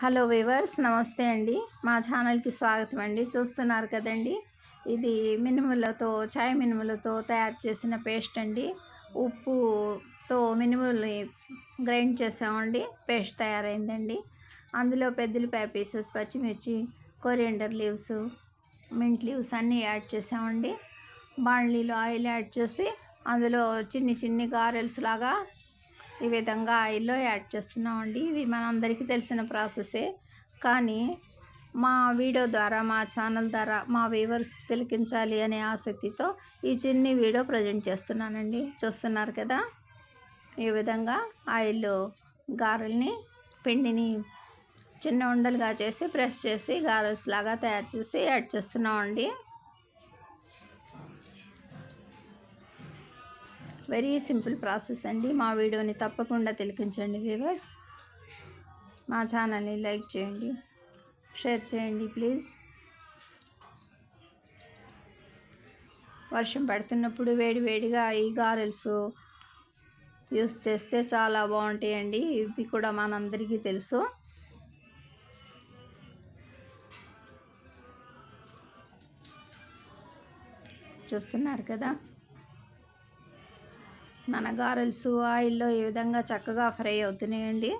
Hello weavers, నమస్తే అండి. మా ఛానల్కి స్వాగతం అండి. చూస్తున్నారు కదండి, ఇది మినుములతో చాయ్ మినుములతో తయారు చేసిన పేస్ట్ అండి. ఉప్పుతో మినుముల్ని గ్రైండ్ చేసామండి, పేస్ట్ తయారైందండి. అందులో పెద్దలిపాయ పీసెస్, పచ్చిమిర్చి, కొరియండర్ లీవ్స్, మింట్ లీవ్స్ అన్నీ యాడ్ చేసామండి. బాణలీలో ఆయిల్ యాడ్ చేసి అందులో చిన్ని గారెల్స్ లాగా ఈ విధంగా ఆయిల్లో యాడ్ చేస్తున్నామండి. ఇవి మనందరికీ తెలిసిన ప్రాసెసే, కానీ మా వీడియో ద్వారా, మా ఛానల్ ద్వారా మా వ్యూవర్స్ తిలకించాలి అనే ఆసక్తితో ఈ చిన్ని వీడియో ప్రజెంట్ చేస్తున్నానండి. చూస్తున్నారు కదా, ఈ విధంగా ఆయిల్లో గారెల్ని, పిండిని చిన్న ఉండలుగా చేసి ప్రెస్ చేసి గారెల్స్ లాగా తయారు చేసి యాడ్ చేస్తున్నామండి. వెరీ సింపుల్ ప్రాసెస్ అండి. మా వీడియోని తప్పకుండా తిలకించండి వ్యూవర్స్. మా ఛానల్ని లైక్ చేయండి, షేర్ చేయండి ప్లీజ్. వర్షం పడుతున్నప్పుడు వేడివేడిగా ఈ గారెల్స్ యూస్ చేస్తే చాలా బాగుంటాయండి. ఇది కూడా మనందరికీ తెలుసు. చూస్తున్నారు కదా, మన గారెల్స్ ఆయిల్లో ఈ విధంగా చక్కగా ఫ్రై అవుతున్నాయండి.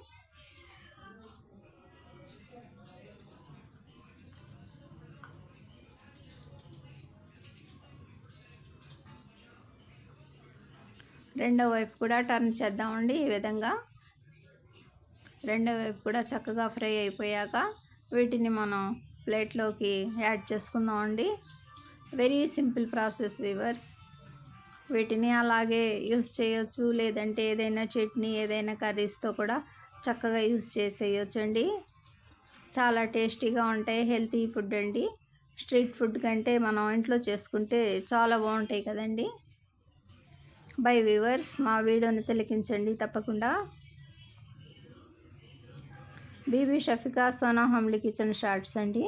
రెండో వైపు కూడా టర్న్ చేద్దామండి. ఈ విధంగా రెండో వైపు కూడా చక్కగా ఫ్రై అయిపోయాక వీటిని మనం ప్లేట్లోకి యాడ్ చేసుకుందామండి. Very simple process viewers. వీటిని అలాగే యూస్ చేయొచ్చు, లేదంటే ఏదైనా చట్నీ, ఏదైనా కర్రీస్తో కూడా చక్కగా యూస్ చేసేయచ్చండి. చాలా టేస్టీగా ఉంటాయి. హెల్తీ ఫుడ్ అండి. స్ట్రీట్ ఫుడ్ కంటే మనం ఇంట్లో చేసుకుంటే చాలా బాగుంటాయి కదండి. బై వ్యూవర్స్, మా వీడియోని తిలకించండి తప్పకుండా. బీబీ షఫికా, సోనా హమ్లీ కిచెన్ షార్ట్స్ అండి.